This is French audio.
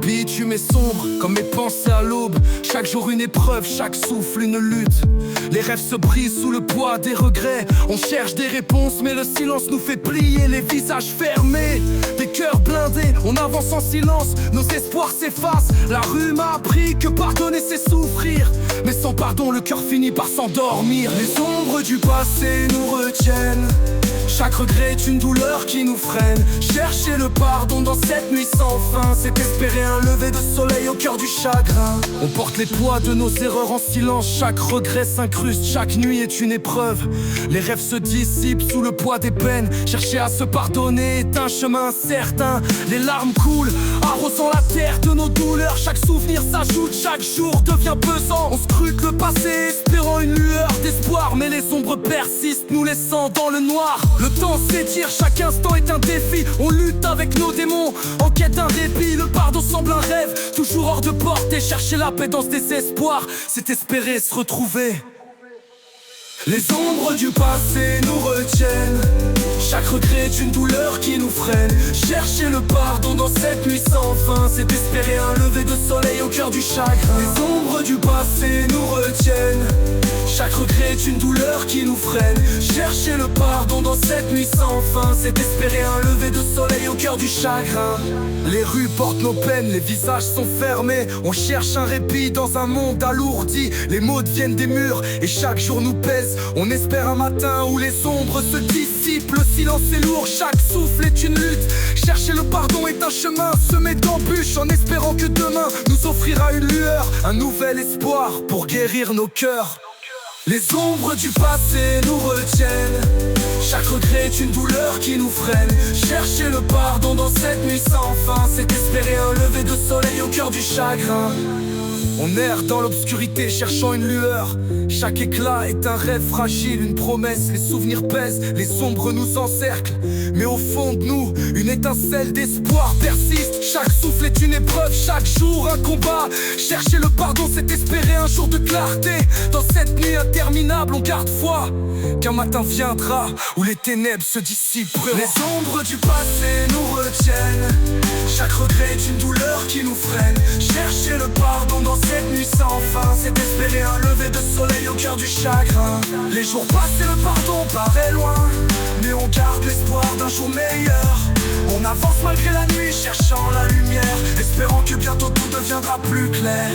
bitume est sombre, comme mes pensées à l'aube. Chaque jour une épreuve, chaque souffle une lutte. Les rêves se brisent sous le poids des regrets. On cherche des réponses, mais le silence nous fait plier, les visages fermés, des cœurs blindés. On avance en silence, nos espoirs s'effacent. La rue m'a appris que pardonner c'est souffrir, mais sans pardon le cœur finit par s'endormir. Les ombres du passé nous retiennent. Chaque regret est une douleur qui nous freine. Chercher le pardon dans cette nuit sans fin, c'est espérer un lever de soleil au cœur du chagrin. On porte les poids de nos erreurs en silence. Chaque regret s'incruste, chaque nuit est une épreuve. Les rêves se dissipent sous le poids des peines. Chercher à se pardonner est un chemin incertain. Les larmes coulent, arrosant la terre de nos douleurs. Chaque souvenir s'ajoute, chaque jour devient pesant. On scrute le passé, espérant une lueur d'espoir, mais les ombres persistent, nous laissant dans le noir. Le temps s'étire, chaque instant est un défi. On lutte avec nos démons, en quête d'un répit. Le pardon semble un rêve, toujours hors de portée. Chercher la paix dans ce désespoir, c'est espérer se retrouver. Les ombres du passé nous retiennent. Chaque regret est une douleur qui nous freine. Chercher le pardon dans cette nuit sans fin, c'est espérer un lever de soleil au cœur du chagrin. Les ombres du passé nous retiennent. Chaque regret est une douleur qui nous freine. Chercher le pardon dans cette nuit sans fin, c'est espérer un lever de soleil au cœur du chagrin. Les rues portent nos peines, les visages sont fermés. On cherche un répit dans un monde alourdi. Les mots deviennent des murs et chaque jour nous pèse. On espère un matin où les ombres se dissipent. Le silence est lourd, chaque souffle est une lutte. Chercher le pardon est un chemin semé d'embûches, en espérant que demain nous offrira une lueur, un nouvel espoir pour guérir nos cœurs. Les ombres du passé nous retiennent. Chaque regret est une douleur qui nous freine. Chercher le pardon dans cette nuit sans fin, c'est espérer un lever de soleil au cœur du chagrin. On erre dans l'obscurité cherchant une lueur. Chaque éclat est un rêve fragile, une promesse. Les souvenirs pèsent, les ombres nous encerclent, mais au fond de nous, une étincelle d'espoir persiste. Chaque souffle est une épreuve, chaque jour un combat. Chercher le pardon, c'est espérer un jour de clarté. Dans cette nuit interminable, on garde foi qu'un matin viendra où les ténèbres se dissiperont. Les ombres du passé nous retiennent. Chaque regret est une douleur qui nous freine. Chercher le pardon dans cette nuit sans fin, c'est espérer un lever de soleil au cœur du chagrin. Les jours passent et le pardon paraît loin, mais on garde l'espoir d'un jour meilleur. On avance malgré la nuit, cherchant la lumière, espérant que bientôt tout deviendra plus clair.